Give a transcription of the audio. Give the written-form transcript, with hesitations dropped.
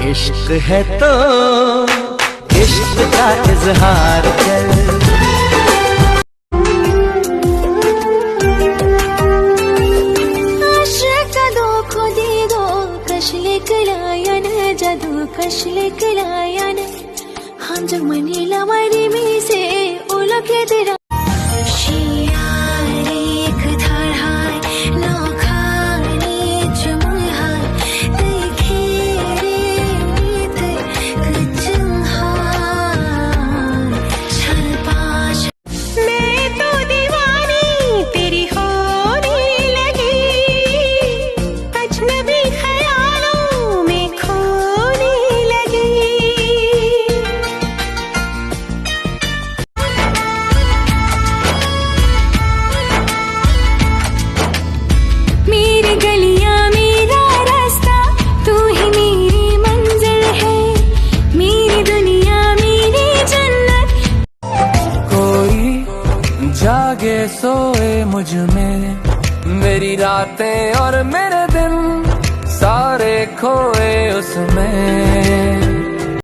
इश्क है तो इश्क का इजहार कर। जादू कशले कलायन हम जग मनीला मरी में से ओला के तेरा जागे सोए मुझ में, मेरी रातें और मेरे दिन सारे खोए उसमें।